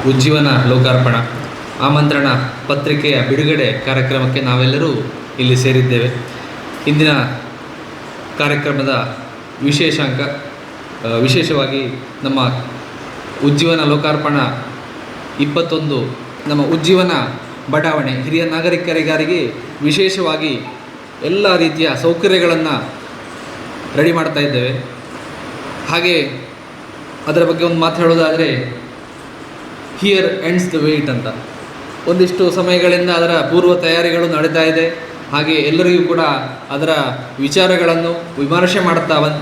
ಉಜ್ಜೀವನ ಲೋಕಾರ್ಪಣ ಆಮಂತ್ರಣ ಪತ್ರಿಕೆಯ ಬಿಡುಗಡೆ ಕಾರ್ಯಕ್ರಮಕ್ಕೆ ನಾವೆಲ್ಲರೂ ಇಲ್ಲಿ ಸೇರಿದ್ದೇವೆ. ಇಂದಿನ ಕಾರ್ಯಕ್ರಮದ ವಿಶೇಷವಾಗಿ ನಮ್ಮ ಉಜ್ಜೀವನ ಲೋಕಾರ್ಪಣ 21 ನಮ್ಮ ಉಜ್ಜೀವನ ಬಡಾವಣೆ ಹಿರಿಯ ನಾಗರಿಕರಿಗಾರಿಗೆ ವಿಶೇಷವಾಗಿ ಎಲ್ಲ ರೀತಿಯ ಸೌಕರ್ಯಗಳನ್ನು ರೆಡಿ ಮಾಡ್ತಾ ಇದ್ದೇವೆ. ಹಾಗೆ ಅದರ ಬಗ್ಗೆ ಒಂದು ಮಾತು ಹೇಳೋದಾದರೆ, ಹಿಯರ್ ಎಂಡ್ಸ್ ದ ವೇಟ್ ಅಂತ ಒಂದಿಷ್ಟು ಸಮಯಗಳಿಂದ ಅದರ ಪೂರ್ವ ತಯಾರಿಗಳು ನಡೀತಾ ಇದೆ. ಹಾಗೆ ಎಲ್ಲರಿಗೂ ಕೂಡ ಅದರ ವಿಚಾರಗಳನ್ನು ವಿಮರ್ಶೆ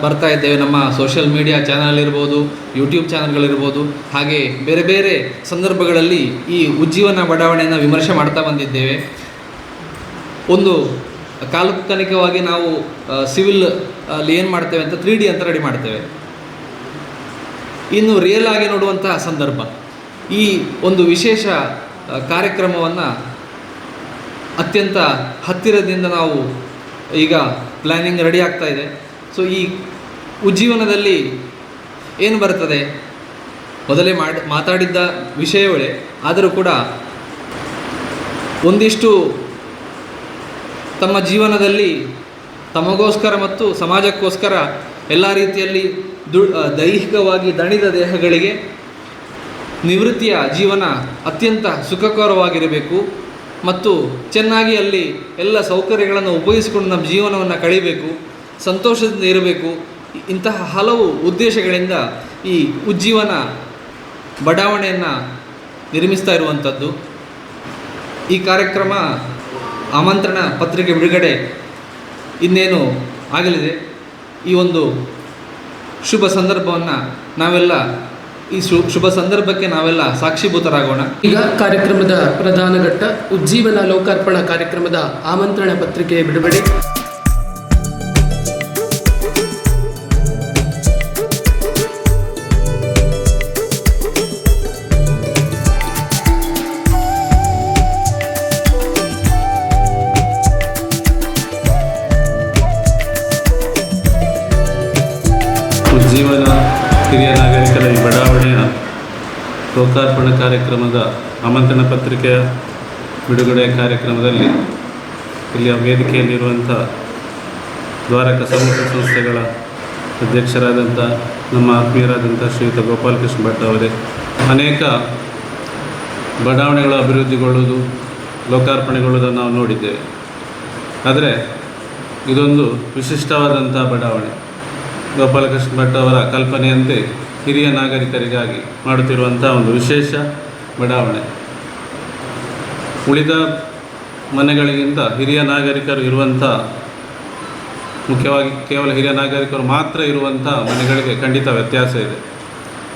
ಬರ್ತಾ ಇದ್ದೇವೆ. ನಮ್ಮ ಸೋಷಿಯಲ್ ಮೀಡಿಯಾ ಚಾನಲ್ ಇರ್ಬೋದು, ಯೂಟ್ಯೂಬ್ ಚಾನಲ್ಗಳಿರ್ಬೋದು, ಹಾಗೆ ಬೇರೆ ಬೇರೆ ಸಂದರ್ಭಗಳಲ್ಲಿ ಈ ಉಜ್ಜೀವನ ಬಡಾವಣೆಯನ್ನು ವಿಮರ್ಶೆ ಮಾಡ್ತಾ ಬಂದಿದ್ದೇವೆ. ಒಂದು ಕಾಲ್ಪನಿಕವಾಗಿ ನಾವು ಸಿವಿಲ್ ಅಲ್ಲಿ ಏನು ಮಾಡ್ತೇವೆ ಅಂತ 3D ಅಂತ ರೆಡಿ ಮಾಡ್ತೇವೆ. ಇನ್ನು ರಿಯಲ್ ಆಗಿ ನೋಡುವಂತಹ ಸಂದರ್ಭ, ಈ ಒಂದು ವಿಶೇಷ ಕಾರ್ಯಕ್ರಮವನ್ನು ಅತ್ಯಂತ ಹತ್ತಿರದಿಂದ ನಾವು ಈಗ ಪ್ಲ್ಯಾನಿಂಗ್ ರೆಡಿ ಆಗ್ತಾ ಇದೆ. ಸೊ ಈ ಉಜ್ಜೀವನದಲ್ಲಿ ಏನು ಬರ್ತದೆ ಮೊದಲೇ ಮಾತಾಡಿದ್ದ ವಿಷಯವೇ ಆದರೂ ಕೂಡ ಒಂದಿಷ್ಟು ತಮ್ಮ ಜೀವನದಲ್ಲಿ ತಮಗೋಸ್ಕರ ಮತ್ತು ಸಮಾಜಕ್ಕೋಸ್ಕರ ಎಲ್ಲ ರೀತಿಯಲ್ಲಿ ದೈಹಿಕವಾಗಿ ದಣಿದ ದೇಹಗಳಿಗೆ ನಿವೃತ್ತಿಯ ಜೀವನ ಅತ್ಯಂತ ಸುಖಕರವಾಗಿರಬೇಕು ಮತ್ತು ಚೆನ್ನಾಗಿ ಅಲ್ಲಿ ಎಲ್ಲ ಸೌಕರ್ಯಗಳನ್ನು ಉಪಯೋಗಿಸಿಕೊಂಡು ನಮ್ಮ ಜೀವನವನ್ನು ಕಳೀಬೇಕು, ಸಂತೋಷದಿಂದ ಇರಬೇಕು. ಇಂತಹ ಹಲವು ಉದ್ದೇಶಗಳಿಂದ ಈ ಉಜ್ಜೀವನ ಬಡಾವಣೆಯನ್ನು ನಿರ್ಮಿಸ್ತಾ ಇರುವಂಥದ್ದು. ಈ ಕಾರ್ಯಕ್ರಮ ಆಮಂತ್ರಣ ಪತ್ರಿಕೆ ಬಿಡುಗಡೆ ಇನ್ನೇನು ಆಗಲಿದೆ. ಈ ಒಂದು ಶುಭ ಸಂದರ್ಭವನ್ನು ಈ ಶುಭ ಸಂದರ್ಭಕ್ಕೆ ನಾವೆಲ್ಲ ಸಾಕ್ಷೀಭೂತರಾಗೋಣ. ಈಗ ಕಾರ್ಯಕ್ರಮದ ಪ್ರಧಾನ ಘಟ್ಟ ಉಜ್ಜೀವನ ಲೋಕಾರ್ಪಣಾ ಕಾರ್ಯಕ್ರಮದ ಆಮಂತ್ರಣ ಪತ್ರಿಕೆ ಬಿಡುಗಡೆ. ಉಜ್ಜೀವನ ಹಿರಿಯ ನಾಗರಿಕರ ಈ ಬಡಾವಣೆಯ ಲೋಕಾರ್ಪಣಾ ಕಾರ್ಯಕ್ರಮದ ಆಮಂತ್ರಣ ಪತ್ರಿಕೆಯ ಬಿಡುಗಡೆ ಕಾರ್ಯಕ್ರಮದಲ್ಲಿ ಇಲ್ಲಿಯ ವೇದಿಕೆಯಲ್ಲಿರುವಂಥ ದ್ವಾರಕ ಸಮೂಹ ಸಂಸ್ಥೆಗಳ ಅಧ್ಯಕ್ಷರಾದಂಥ ನಮ್ಮ ಆತ್ಮೀಯರಾದಂಥ ಶ್ರೀಯುತ ಗೋಪಾಲಕೃಷ್ಣ ಭಟ್ ಅವರೇ, ಅನೇಕ ಬಡಾವಣೆಗಳು ಅಭಿವೃದ್ಧಿಗೊಳ್ಳುವುದು, ಲೋಕಾರ್ಪಣೆಗೊಳ್ಳುವುದನ್ನು ನಾವು ನೋಡಿದ್ದೇವೆ. ಆದರೆ ಇದೊಂದು ವಿಶಿಷ್ಟವಾದಂಥ ಬಡಾವಣೆ. ಗೋಪಾಲಕೃಷ್ಣ ಭಟ್ ಅವರ ಕಲ್ಪನೆಯಂತೆ ಹಿರಿಯ ನಾಗರಿಕರಿಗಾಗಿ ಮಾಡುತ್ತಿರುವಂಥ ಒಂದು ವಿಶೇಷ ಬಡಾವಣೆ. ಉಳಿದ ಮನೆಗಳಿಗಿಂತ ಹಿರಿಯ ನಾಗರಿಕರು ಇರುವಂಥ, ಮುಖ್ಯವಾಗಿ ಕೇವಲ ಹಿರಿಯ ನಾಗರಿಕರು ಮಾತ್ರ ಇರುವಂಥ ಮನೆಗಳಿಗೆ ಖಂಡಿತ ವ್ಯತ್ಯಾಸ ಇದೆ.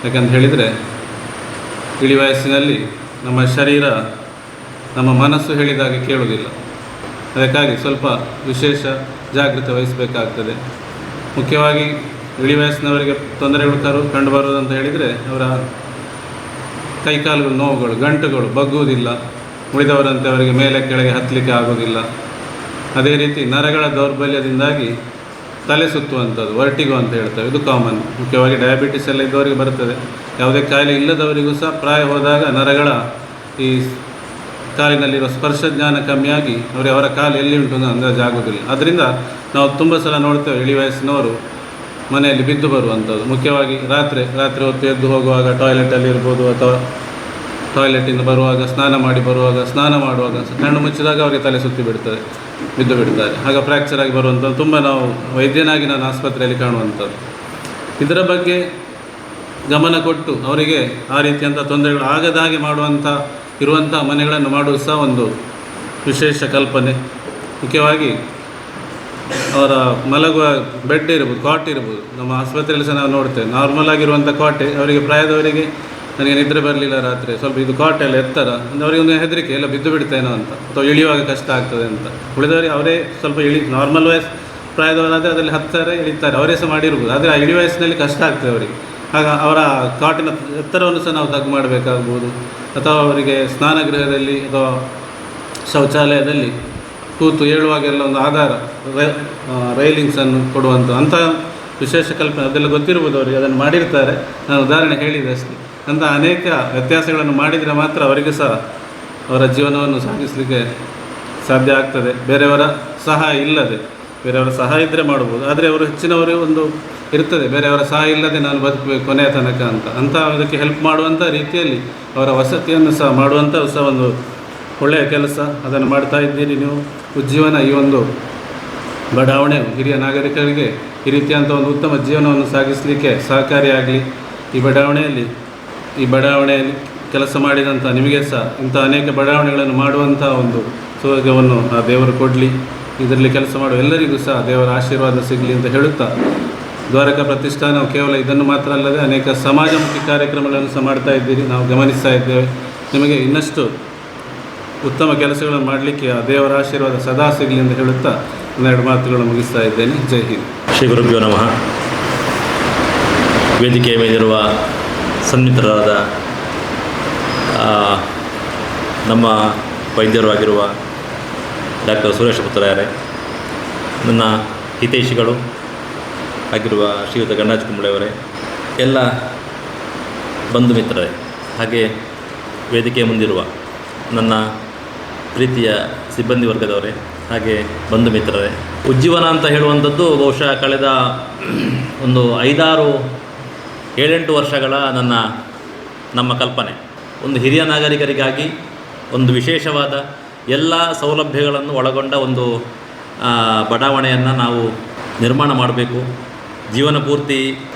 ಯಾಕಂತ ಹೇಳಿದರೆ, ಇಳಿ ವಯಸ್ಸಿನಲ್ಲಿ ನಮ್ಮ ಶರೀರ, ನಮ್ಮ ಮನಸ್ಸು ಹೇಳಿದಾಗೆ ಕೇಳುವುದಿಲ್ಲ. ಅದಕ್ಕಾಗಿ ಸ್ವಲ್ಪ ವಿಶೇಷ ಜಾಗೃತಿ ವಹಿಸಬೇಕಾಗ್ತದೆ. ಮುಖ್ಯವಾಗಿ ಇಳಿ ವಯಸ್ಸಿನವರಿಗೆ ತೊಂದರೆಗಳು ಕಂಡುಬರುವುದಂತ ಹೇಳಿದರೆ, ಅವರ ಕೈಕಾಲುಗಳು ನೋವುಗಳು, ಗಂಟುಗಳು ಬಗ್ಗುವುದಿಲ್ಲ. ಉಳಿದವರಂತೆ ಅವರಿಗೆ ಮೇಲೆ ಕೆಳಗೆ ಹತ್ತಲಿಕ್ಕೆ ಆಗೋದಿಲ್ಲ. ಅದೇ ರೀತಿ ನರಗಳ ದೌರ್ಬಲ್ಯದಿಂದಾಗಿ ತಲೆ ಸುತ್ತುವಂಥದ್ದು, ವರ್ಟಿಗೋ ಅಂತ ಹೇಳ್ತೇವೆ, ಇದು ಕಾಮನ್. ಮುಖ್ಯವಾಗಿ ಡಯಾಬಿಟಿಸ್ ಎಲ್ಲ ಇದ್ದವರಿಗೆ ಬರ್ತದೆ. ಯಾವುದೇ ಕಾಯಿಲೆ ಇಲ್ಲದವರಿಗೂ ಸಹ ಪ್ರಾಯ ಹೋದಾಗ ನರಗಳ ಈ ಕಾಲಿನಲ್ಲಿರೋ ಸ್ಪರ್ಶ ಜ್ಞಾನ ಕಮ್ಮಿಯಾಗಿ ಅವರ ಕಾಲು ಎಲ್ಲಿ ಉಂಟು ಅಂತ ಅಂದಾಜಾಗೋದಿಲ್ಲ. ಅದರಿಂದ ನಾವು ತುಂಬ ಸಲ ನೋಡ್ತೇವೆ ಇಳಿ ವಯಸ್ಸಿನವರು ಮನೆಯಲ್ಲಿ ಬಿದ್ದು ಬರುವಂಥದ್ದು. ಮುಖ್ಯವಾಗಿ ರಾತ್ರಿ ಹೊತ್ತು ಎದ್ದು ಹೋಗುವಾಗ ಟಾಯ್ಲೆಟಲ್ಲಿ ಇರ್ಬೋದು, ಅಥವಾ ಟಾಯ್ಲೆಟಿಂದ ಬರುವಾಗ, ಸ್ನಾನ ಮಾಡುವಾಗ ಕಣ್ಣು ಮುಚ್ಚಿದಾಗ ಅವರಿಗೆ ತಲೆ ಸುತ್ತಿ ಬಿಡ್ತದೆ, ಬಿದ್ದು ಬಿಡ್ತಾರೆ. ಆಗ ಫ್ರ್ಯಾಕ್ಚರ್ ಆಗಿ ಬರುವಂಥದ್ದು ತುಂಬ ನಾವು ವೈದ್ಯನಾಗಿ ನಾನು ಆಸ್ಪತ್ರೆಯಲ್ಲಿ ಕಾಣುವಂಥದ್ದು. ಇದರ ಬಗ್ಗೆ ಗಮನ ಕೊಟ್ಟು ಅವರಿಗೆ ಆ ರೀತಿಯಂಥ ತೊಂದರೆಗಳು ಆಗದ ಹಾಗೆ ಇರುವಂಥ ಮನೆಗಳನ್ನು ಮಾಡುವುದು ಸಹ ಒಂದು ವಿಶೇಷ ಕಲ್ಪನೆ. ಮುಖ್ಯವಾಗಿ ಅವರ ಮಲಗುವ ಬೆಡ್ ಇರ್ಬೋದು, ಕಾಟ್ ಇರ್ಬೋದು. ನಮ್ಮ ಆಸ್ಪತ್ರೆಯಲ್ಲಿ ಸಹ ನಾವು ನೋಡ್ತೇವೆ, ನಾರ್ಮಲ್ ಆಗಿರುವಂಥ ಕಾಟೆ ಅವರಿಗೆ, ಪ್ರಾಯದವರಿಗೆ ನನಗೆ ನಿದ್ರೆ ಬರಲಿಲ್ಲ ರಾತ್ರಿ, ಸ್ವಲ್ಪ ಇದು ಕಾಟ್ ಎಲ್ಲ ಎತ್ತರ ಅಂದರೆ ಅವರಿಗೆ ಒಂದು ಹೆದರಿಕೆ, ಎಲ್ಲ ಬಿದ್ದು ಬಿಡ್ತೇನೋ ಅಂತ, ಅಥವಾ ಇಳಿಯುವಾಗ ಕಷ್ಟ ಆಗ್ತದೆ ಅಂತ. ಉಳಿದವರಿಗೆ ಅವರೇ ಸ್ವಲ್ಪ ನಾರ್ಮಲ್ ವಯಸ್ಸು ಪ್ರಾಯದವರಾದರೆ ಅದರಲ್ಲಿ ಹತ್ತಾರೆ, ಇಳಿತಾರೆ, ಅವರೇ ಸಹ ಮಾಡಿರ್ಬೋದು. ಆದರೆ ಆ ಇಳಿ ವಯಸ್ಸಿನಲ್ಲಿ ಕಷ್ಟ ಆಗ್ತದೆ ಅವರಿಗೆ. ಆಗ ಅವರ ಕಾಟಿನ ಎತ್ತರವನ್ನು ಸಹ ನಾವು ತಗ್ಗು ಮಾಡಬೇಕಾಗ್ಬೋದು, ಅಥವಾ ಅವರಿಗೆ ಸ್ನಾನಗೃಹದಲ್ಲಿ ಅಥವಾ ಶೌಚಾಲಯದಲ್ಲಿ ಕೂತು ಹೇಳುವಾಗೆಲ್ಲ ಒಂದು ಆಧಾರ ರೈಲಿಂಗ್ಸನ್ನು ಕೊಡುವಂಥ ಅಂಥ ವಿಶೇಷ ಕಲ್ಪನೆ ಅದೆಲ್ಲ ಗೊತ್ತಿರ್ಬೋದು ಅವರಿಗೆ, ಅದನ್ನು ಮಾಡಿರ್ತಾರೆ. ನಾನು ಉದಾಹರಣೆ ಹೇಳಿದೆ ಅಷ್ಟೇ. ಅಂತ ಅನೇಕ ವ್ಯತ್ಯಾಸಗಳನ್ನು ಮಾಡಿದರೆ ಮಾತ್ರ ಅವರಿಗೆ ಸಹ ಅವರ ಜೀವನವನ್ನು ಸಾಗಿಸಲಿಕ್ಕೆ ಸಾಧ್ಯ ಆಗ್ತದೆ. ಬೇರೆಯವರ ಸಹಾಯ ಇಲ್ಲದೆ, ಬೇರೆಯವರ ಸಹಾಯ ಇದ್ದರೆ ಮಾಡ್ಬೋದು, ಆದರೆ ಅವರು ಹೆಚ್ಚಿನವರು ಒಂದು ಇರ್ತದೆ ಬೇರೆಯವರ ಸಹಾಯ ಇಲ್ಲದೆ ನಾನು ಬದುಕಬೇಕು ಕೊನೆಯ ತನಕ ಅಂತ ಅದಕ್ಕೆ ಹೆಲ್ಪ್ ಮಾಡುವಂಥ ರೀತಿಯಲ್ಲಿ ಅವರ ವಸತಿಯನ್ನು ಸಹ ಮಾಡುವಂಥ ಸಹ ಒಂದು ಒಳ್ಳೆಯ ಕೆಲಸ ಅದನ್ನು ಮಾಡ್ತಾ ಇದ್ದೀರಿ ನೀವು. ಉಜ್ಜೀವನ ಈ ಒಂದು ಬಡಾವಣೆ ಹಿರಿಯ ನಾಗರಿಕರಿಗೆ ಈ ರೀತಿಯಂಥ ಒಂದು ಉತ್ತಮ ಜೀವನವನ್ನು ಸಾಗಿಸಲಿಕ್ಕೆ ಸಹಕಾರಿಯಾಗಲಿ. ಈ ಬಡಾವಣೆಯಲ್ಲಿ ಕೆಲಸ ಮಾಡಿದಂಥ ನಿಮಗೆ ಸಹ ಇಂಥ ಅನೇಕ ಬಡಾವಣೆಗಳನ್ನು ಮಾಡುವಂಥ ಒಂದು ಸೌಭಾಗ್ಯವನ್ನು ಆ ದೇವರು ಕೊಡಲಿ. ಇದರಲ್ಲಿ ಕೆಲಸ ಮಾಡುವ ಎಲ್ಲರಿಗೂ ಸಹ ದೇವರ ಆಶೀರ್ವಾದ ಸಿಗಲಿ ಅಂತ ಹೇಳುತ್ತಾ, ದ್ವಾರಕಾ ಪ್ರತಿಷ್ಠಾನವು ಕೇವಲ ಇದನ್ನು ಮಾತ್ರ ಅಲ್ಲದೆ ಅನೇಕ ಸಮಾಜಮುಖಿ ಕಾರ್ಯಕ್ರಮಗಳನ್ನು ಸಹ ಮಾಡ್ತಾ ಇದ್ದೀರಿ, ನಾವು ಗಮನಿಸ್ತಾ ಇದ್ದೇವೆ. ನಿಮಗೆ ಇನ್ನಷ್ಟು ಉತ್ತಮ ಕೆಲಸಗಳನ್ನು ಮಾಡಲಿಕ್ಕೆ ಆ ದೇವರ ಆಶೀರ್ವಾದ ಸದಾ ಸಿಗಲಿ ಅಂತ ಹೇಳುತ್ತಾ ಒಂದೆರಡು ಮಾತುಗಳನ್ನು ಮುಗಿಸ್ತಾ ಇದ್ದೇನೆ. ಜೈ ಹಿಂದ್. ಶ್ರೀ ಗುರುಭ್ಯೋ ನಮಃ. ವೇದಿಕೆಯ ಮೇಲಿರುವ ಸನ್ಮಿತ್ರರಾದ ನಮ್ಮ ವೈದ್ಯರು ಆಗಿರುವ ಡಾಕ್ಟರ್ ಸುರೇಶ ಪುತ್ರಯಾರೆ, ನನ್ನ ಹಿತೈಷಿಗಳು ಆಗಿರುವ ಶ್ರೀಯುತ ಗಣರಾಜ್ ಕುಂಬಳೆಯವರೇ, ಎಲ್ಲ ಬಂಧು ಮಿತ್ರರೇ, ಹಾಗೆ ವೇದಿಕೆಯ ಮುಂದಿರುವ ನನ್ನ ಪ್ರೀತಿಯ ಸಿಬ್ಬಂದಿ ವರ್ಗದವರೇ, ಹಾಗೆ ಬಂಧು ಮಿತ್ರರೇ, ಉಜ್ಜೀವನ ಅಂತ ಹೇಳುವಂಥದ್ದು ಬಹುಶಃ ಕಳೆದ ಒಂದು 7-8 ವರ್ಷಗಳ ನಮ್ಮ ಕಲ್ಪನೆ. ಒಂದು ಹಿರಿಯ ನಾಗರಿಕರಿಗಾಗಿ ಒಂದು ವಿಶೇಷವಾದ ಎಲ್ಲ ಸೌಲಭ್ಯಗಳನ್ನು ಒಳಗೊಂಡ ಒಂದು ಬಡಾವಣೆಯನ್ನು ನಾವು ನಿರ್ಮಾಣ ಮಾಡಬೇಕು. ಜೀವನ ಪೂರ್ತಿ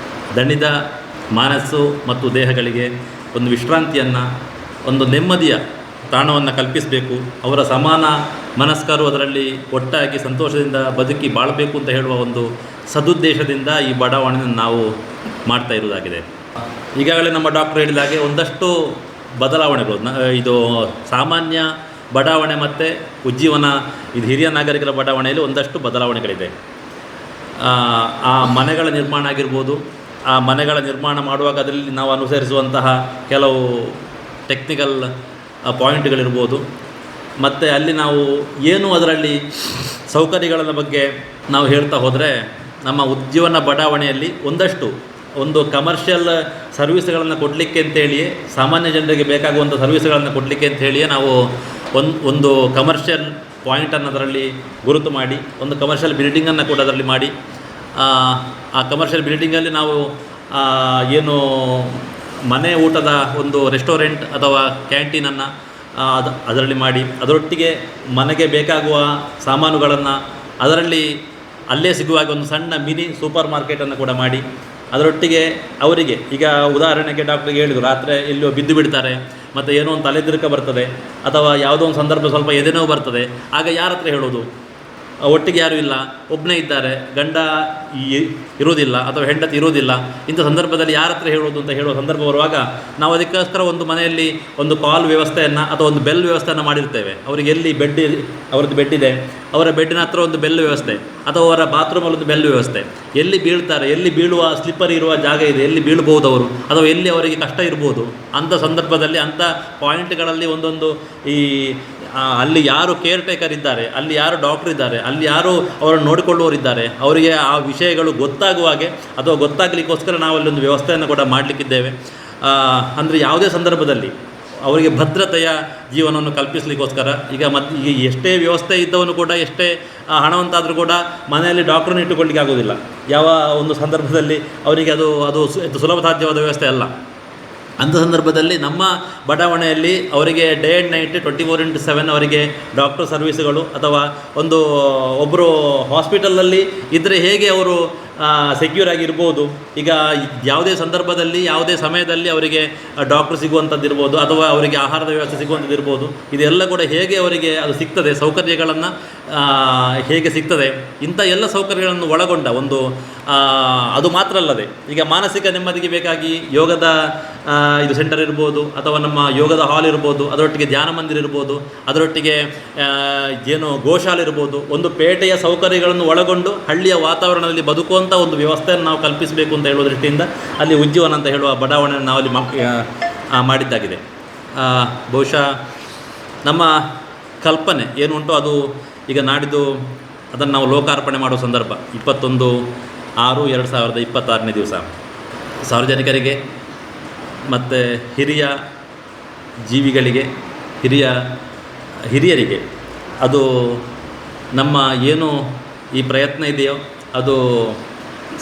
ದಣಿದ ಮನಸ್ಸು ಮತ್ತು ದೇಹಗಳಿಗೆ ಒಂದು ವಿಶ್ರಾಂತಿಯನ್ನು, ಒಂದು ನೆಮ್ಮದಿಯ ತಾಣವನ್ನು ಕಲ್ಪಿಸಬೇಕು. ಅವರ ಸಮಾನ ಮನಸ್ಕರು ಅದರಲ್ಲಿ ಒಟ್ಟಾಗಿ ಸಂತೋಷದಿಂದ ಬದುಕಿ ಬಾಳಬೇಕು ಅಂತ ಹೇಳುವ ಒಂದು ಸದುದ್ದೇಶದಿಂದ ಈ ಬಡಾವಣೆಯನ್ನು ನಾವು ಮಾಡ್ತಾ ಇರುವುದಾಗಿದೆ. ಈಗಾಗಲೇ ನಮ್ಮ ಡಾಕ್ಟರ್ ಹೇಳಿದ ಹಾಗೆ ಒಂದಷ್ಟು ಬದಲಾವಣೆಗಳು, ಇದು ಸಾಮಾನ್ಯ ಬಡಾವಣೆ ಮತ್ತು ಉಜ್ಜೀವನ ಇದು ಹಿರಿಯ ನಾಗರಿಕರ ಬಡಾವಣೆಯಲ್ಲಿ ಒಂದಷ್ಟು ಬದಲಾವಣೆಗಳಿದೆ. ಆ ಮನೆಗಳ ನಿರ್ಮಾಣ ಆಗಿರ್ಬೋದು, ಆ ಮನೆಗಳ ನಿರ್ಮಾಣ ಮಾಡುವಾಗ ಅದರಲ್ಲಿ ನಾವು ಅನುಸರಿಸುವಂತಹ ಕೆಲವು ಟೆಕ್ನಿಕಲ್ ಪಾಯಿಂಟ್ಗಳಿರ್ಬೋದು, ಮತ್ತು ಅಲ್ಲಿ ನಾವು ಏನು ಅದರಲ್ಲಿ ಸೌಕರ್ಯಗಳ ಬಗ್ಗೆ ನಾವು ಹೇಳ್ತಾ ಹೋದರೆ, ನಮ್ಮ ಉಜ್ಜೀವನ ಬಡಾವಣೆಯಲ್ಲಿ ಒಂದು ಕಮರ್ಷಿಯಲ್ ಸರ್ವಿಸ್ಗಳನ್ನು ಕೊಡಲಿಕ್ಕೆ ಅಂತೇಳಿಯೇ, ಸಾಮಾನ್ಯ ಜನರಿಗೆ ಬೇಕಾಗುವಂಥ ಸರ್ವಿಸ್ಗಳನ್ನು ಕೊಡಲಿಕ್ಕೆ ಅಂತೇಳಿಯೇ ನಾವು ಒಂದು ಕಮರ್ಷಿಯಲ್ ಪಾಯಿಂಟನ್ನು ಅದರಲ್ಲಿ ಗುರುತು ಮಾಡಿ, ಒಂದು ಕಮರ್ಷಿಯಲ್ ಬಿಲ್ಡಿಂಗನ್ನು ಕೂಡ ಅದರಲ್ಲಿ ಮಾಡಿ, ಆ ಕಮರ್ಷಿಯಲ್ ಬಿಲ್ಡಿಂಗಲ್ಲಿ ನಾವು ಏನು ಮನೆ ಊಟದ ಒಂದು ರೆಸ್ಟೋರೆಂಟ್ ಅಥವಾ ಕ್ಯಾಂಟೀನನ್ನು ಅದರಲ್ಲಿ ಮಾಡಿ, ಅದರೊಟ್ಟಿಗೆ ಮನೆಗೆ ಬೇಕಾಗುವ ಸಾಮಾನುಗಳನ್ನು ಅದರಲ್ಲಿ ಅಲ್ಲೇ ಸಿಗುವಾಗ ಒಂದು ಸಣ್ಣ ಮಿನಿ ಸೂಪರ್ ಮಾರ್ಕೆಟನ್ನು ಕೂಡ ಮಾಡಿ, ಅದರೊಟ್ಟಿಗೆ ಅವರಿಗೆ ಈಗ ಉದಾಹರಣೆಗೆ ಡಾಕ್ಟ್ರಿಗೆ ಹೇಳಿದರು, ರಾತ್ರಿ ಎಲ್ಲಿಯೋ ಬಿದ್ದು ಬಿಡ್ತಾರೆ, ಮತ್ತು ಏನೋ ಒಂದು ತಲೆದಿರುಕ ಬರ್ತದೆ, ಅಥವಾ ಯಾವುದೋ ಒಂದು ಸಂದರ್ಭ ಸ್ವಲ್ಪ ಎದೆನೋವು ಬರ್ತದೆ, ಆಗ ಯಾರ ಹತ್ರ ಹೇಳೋದು? ಒಟ್ಟಿಗೆ ಯಾರೂ ಇಲ್ಲ, ಒಬ್ಬನೇ ಇದ್ದಾರೆ, ಗಂಡ ಇರೋದಿಲ್ಲ ಅಥವಾ ಹೆಂಡತಿ ಇರೋದಿಲ್ಲ, ಇಂಥ ಸಂದರ್ಭದಲ್ಲಿ ಯಾರ ಹತ್ರ ಹೇಳೋದು ಅಂತ ಹೇಳುವ ಸಂದರ್ಭ ಬರುವಾಗ ನಾವು ಅದಕ್ಕೋಸ್ಕರ ಒಂದು ಮನೆಯಲ್ಲಿ ಒಂದು ಕಾಲ್ ವ್ಯವಸ್ಥೆಯನ್ನು ಅಥವಾ ಒಂದು ಬೆಲ್ ವ್ಯವಸ್ಥೆಯನ್ನು ಮಾಡಿರ್ತೇವೆ. ಅವರಿಗೆ ಎಲ್ಲಿ ಅವ್ರದ್ದು ಬೆಡ್ ಇದೆ, ಅವರ ಬೆಡ್ಡಿನ ಹತ್ರ ಒಂದು ಬೆಲ್ ವ್ಯವಸ್ಥೆ, ಅಥವಾ ಅವರ ಬಾತ್ರೂಮಲ್ಲಿ ಒಂದು ಬೆಲ್ ವ್ಯವಸ್ಥೆ, ಎಲ್ಲಿ ಬೀಳ್ತಾರೆ, ಎಲ್ಲಿ ಬೀಳುವ ಸ್ಲಿಪ್ಪರ್ ಇರುವ ಜಾಗ ಇದೆ, ಎಲ್ಲಿ ಬೀಳ್ಬೋದು ಅವರು, ಅಥವಾ ಎಲ್ಲಿ ಅವರಿಗೆ ಕಷ್ಟ ಇರ್ಬೋದು, ಅಂಥ ಸಂದರ್ಭದಲ್ಲಿ ಅಂಥ ಪಾಯಿಂಟ್ಗಳಲ್ಲಿ ಒಂದೊಂದು ಅಲ್ಲಿ ಯಾರು ಕೇರ್ ಟೇಕರ್ ಇದ್ದಾರೆ, ಅಲ್ಲಿ ಯಾರು ಡಾಕ್ಟರ್ ಇದ್ದಾರೆ, ಅಲ್ಲಿ ಯಾರು ಅವರನ್ನು ನೋಡಿಕೊಳ್ಳುವವರಿದ್ದಾರೆ, ಅವರಿಗೆ ಆ ವಿಷಯಗಳು ಗೊತ್ತಾಗುವ ಹಾಗೆ ಅಥವಾ ಗೊತ್ತಾಗಲಿಕ್ಕೋಸ್ಕರ ನಾವು ಅಲ್ಲೊಂದು ವ್ಯವಸ್ಥೆಯನ್ನು ಕೂಡ ಮಾಡಲಿಕ್ಕಿದ್ದೇವೆ. ಅಂದರೆ ಯಾವುದೇ ಸಂದರ್ಭದಲ್ಲಿ ಅವರಿಗೆ ಭದ್ರತೆಯ ಜೀವನವನ್ನು ಕಲ್ಪಿಸಲಿಕ್ಕೋಸ್ಕರ ಈಗ ಎಷ್ಟೇ ವ್ಯವಸ್ಥೆ ಇದ್ದವನು ಕೂಡ, ಎಷ್ಟೇ ಹಣವಂತಾದರೂ ಕೂಡ ಮನೆಯಲ್ಲಿ ಡಾಕ್ಟ್ರನ್ನ ಇಟ್ಟುಕೊಳ್ಳಿಕ್ಕೆ ಆಗೋದಿಲ್ಲ. ಯಾವ ಒಂದು ಸಂದರ್ಭದಲ್ಲಿ ಅವರಿಗೆ ಅದು ಸುಲಭ ಸಾಧ್ಯವಾದ ವ್ಯವಸ್ಥೆ ಅಲ್ಲ. ಅಂಥ ಸಂದರ್ಭದಲ್ಲಿ ನಮ್ಮ ಬಡಾವಣೆಯಲ್ಲಿ ಅವರಿಗೆ ಡೇ ಆ್ಯಂಡ್ ನೈಟ್ 24/7 ಅವರಿಗೆ ಡಾಕ್ಟರ್ ಸರ್ವಿಸ್ಗಳು, ಅಥವಾ ಒಬ್ಬರು ಹಾಸ್ಪಿಟಲಲ್ಲಿ ಇದ್ದರೆ ಹೇಗೆ ಅವರು ಸೆಕ್ಯೂರ್ ಆಗಿರ್ಬೋದು, ಈಗ ಯಾವುದೇ ಸಂದರ್ಭದಲ್ಲಿ ಯಾವುದೇ ಸಮಯದಲ್ಲಿ ಅವರಿಗೆ ಡಾಕ್ಟ್ರ್ ಸಿಗುವಂಥದ್ದಿರ್ಬೋದು, ಅಥವಾ ಅವರಿಗೆ ಆಹಾರದ ವ್ಯವಸ್ಥೆ ಸಿಗುವಂಥದ್ದಿರ್ಬೋದು, ಇದೆಲ್ಲ ಕೂಡ ಹೇಗೆ ಅವರಿಗೆ ಅದು ಸಿಗ್ತದೆ, ಸೌಕರ್ಯಗಳನ್ನು ಹೇಗೆ ಸಿಗ್ತದೆ, ಇಂಥ ಎಲ್ಲ ಸೌಕರ್ಯಗಳನ್ನು ಒಳಗೊಂಡ ಒಂದು ಅದು ಮಾತ್ರ ಅಲ್ಲದೆ ಈಗ ಮಾನಸಿಕ ನೆಮ್ಮದಿಗೆ ಬೇಕಾಗಿ ಯೋಗದ ಇದು ಸೆಂಟರ್ ಇರ್ಬೋದು, ಅಥವಾ ನಮ್ಮ ಯೋಗದ ಹಾಲ್ ಇರ್ಬೋದು, ಅದರೊಟ್ಟಿಗೆ ಧ್ಯಾನ ಮಂದಿರ ಇರ್ಬೋದು, ಅದರೊಟ್ಟಿಗೆ ಏನು ಗೋಶಾಲೆ ಇರ್ಬೋದು, ಒಂದು ಪೇಟೆಯ ಸೌಕರ್ಯಗಳನ್ನು ಒಳಗೊಂಡು ಹಳ್ಳಿಯ ವಾತಾವರಣದಲ್ಲಿ ಬದುಕುವಂಥ ಒಂದು ವ್ಯವಸ್ಥೆಯನ್ನು ನಾವು ಕಲ್ಪಿಸಬೇಕು ಅಂತ ಹೇಳುವ ದೃಷ್ಟಿಯಿಂದ ಅಲ್ಲಿ ಉಜ್ಜೀವನ ಅಂತ ಹೇಳುವ ಬಡಾವಣೆಯನ್ನು ನಾವು ಅಲ್ಲಿ ಮಾಡಿದ್ದಾಗಿದೆ. ಬಹುಶಃ ನಮ್ಮ ಕಲ್ಪನೆ ಏನು ಉಂಟು ಅದು ಈಗ ನಾಡಿದ್ದು ಅದನ್ನು ನಾವು ಲೋಕಾರ್ಪಣೆ ಮಾಡುವ ಸಂದರ್ಭ 21/6/2026 ದಿವಸ ಸಾರ್ವಜನಿಕರಿಗೆ ಮತ್ತು ಹಿರಿಯ ಜೀವಿಗಳಿಗೆ ಹಿರಿಯರಿಗೆ ಅದು ನಮ್ಮ ಏನು ಈ ಪ್ರಯತ್ನ ಇದೆಯೋ ಅದು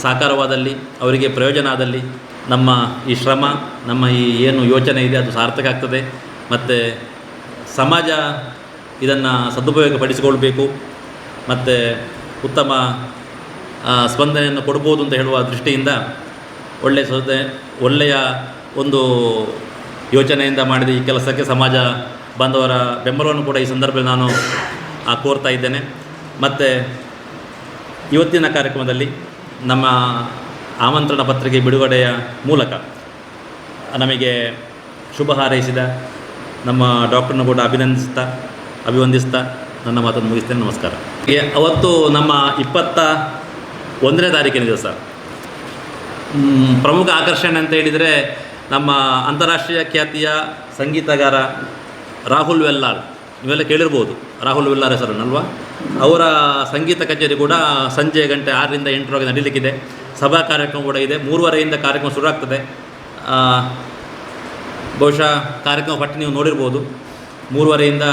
ಸಾಕಾರವಾದಲ್ಲಿ, ಅವರಿಗೆ ಪ್ರಯೋಜನ ಆದಲ್ಲಿ, ನಮ್ಮ ಈ ಶ್ರಮ, ನಮ್ಮ ಈ ಏನು ಯೋಚನೆ ಇದೆ ಅದು ಸಾರ್ಥಕ ಆಗ್ತದೆ. ಮತ್ತು ಸಮಾಜ ಇದನ್ನು ಸದುಪಯೋಗಪಡಿಸಿಕೊಳ್ಬೇಕು ಮತ್ತು ಉತ್ತಮ ಸ್ಪಂದನೆಯನ್ನು ಕೊಡ್ಬೋದು ಅಂತ ಹೇಳುವ ದೃಷ್ಟಿಯಿಂದ ಒಳ್ಳೆಯ ಒಂದು ಯೋಚನೆಯಿಂದ ಮಾಡಿದ ಈ ಕೆಲಸಕ್ಕೆ ಸಮಾಜ ಬಾಂಧವರ ಬೆಂಬಲವನ್ನು ಕೂಡ ಈ ಸಂದರ್ಭದಲ್ಲಿ ನಾನು ಕೋರ್ತಾ ಇದ್ದೇನೆ. ಮತ್ತು ಇವತ್ತಿನ ಕಾರ್ಯಕ್ರಮದಲ್ಲಿ ನಮ್ಮ ಆಮಂತ್ರಣ ಪತ್ರಿಕೆ ಬಿಡುಗಡೆಯ ಮೂಲಕ ನಮಗೆ ಶುಭ ಹಾರೈಸಿದ ನಮ್ಮ ಡಾಕ್ಟರ್ನ ಕೂಡ ಅಭಿವಂದಿಸ್ತಾ ನನ್ನ ಮಾತನ್ನು ಮುಗಿಸ್ತೇನೆ. ನಮಸ್ಕಾರ. ಅವತ್ತು ನಮ್ಮ 21ನೇ ತಾರೀಕಿನ ದಿವಸ ಪ್ರಮುಖ ಆಕರ್ಷಣೆ ಅಂತ ಹೇಳಿದರೆ ನಮ್ಮ ಅಂತಾರಾಷ್ಟ್ರೀಯ ಖ್ಯಾತಿಯ ಸಂಗೀತಗಾರ ರಾಹುಲ್ ವೆಲ್ಲಾರ್, ನೀವೆಲ್ಲ ಕೇಳಿರ್ಬೋದು ರಾಹುಲ್ ವೆಲ್ಲಾರ್ ಹೆಸರನ್ನಲ್ವಾ, ಅವರ ಸಂಗೀತ ಕಚೇರಿ ಕೂಡ ಸಂಜೆ ಗಂಟೆ 6ರಿಂದ 8ರವರೆಗೆ ನಡೀಲಿಕ್ಕಿದೆ. ಸಭಾ ಕಾರ್ಯಕ್ರಮ ಕೂಡ ಇದೆ. 3:30ಯಿಂದ ಕಾರ್ಯಕ್ರಮ ಶುರುವಾಗ್ತದೆ. ಬಹುಶಃ ಕಾರ್ಯಕ್ರಮ ಪಟ್ಟಿ ನೀವು ನೋಡಿರ್ಬೋದು. 3:30ಯಿಂದ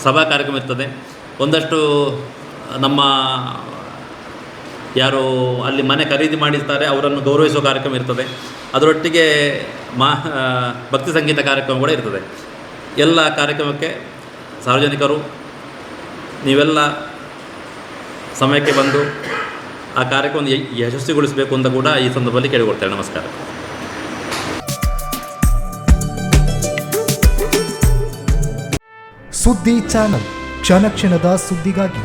ಸಭಾ ಕಾರ್ಯಕ್ರಮ ಇರ್ತದೆ. ಒಂದಷ್ಟು ನಮ್ಮ ಯಾರು ಅಲ್ಲಿ ಮನೆ ಖರೀದಿ ಮಾಡಿರ್ತಾರೆ ಅವರನ್ನು ಗೌರವಿಸುವ ಕಾರ್ಯಕ್ರಮ ಇರ್ತದೆ. ಅದರೊಟ್ಟಿಗೆ ಭಕ್ತಿ ಸಂಗೀತ ಕಾರ್ಯಕ್ರಮ ಕೂಡ ಇರ್ತದೆ. ಎಲ್ಲ ಕಾರ್ಯಕ್ರಮಕ್ಕೆ ಸಾರ್ವಜನಿಕರು ನೀವೆಲ್ಲ ಸಮಯಕ್ಕೆ ಬಂದು ಆ ಕಾರ್ಯಕ್ರಮವನ್ನು ಯಶಸ್ವಿಗೊಳಿಸಬೇಕು ಅಂತ ಕೂಡ ಈ ಸಂದರ್ಭದಲ್ಲಿ ಕೇಳಿಕೊಡ್ತೇನೆ. ನಮಸ್ಕಾರ. ಸುದ್ದಿ ಚಾನಲ್, ಕ್ಷಣ ಕ್ಷಣದ ಸುದ್ದಿಗಾಗಿ.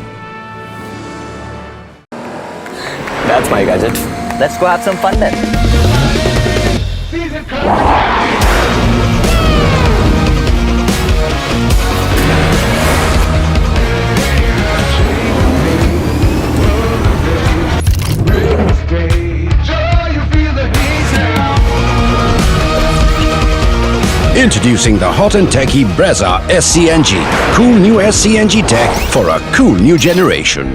That's my gadget. Let's go have some fun then. Introducing the hot and techy Brezza SCNG. Cool new SCNG tech for a cool new generation.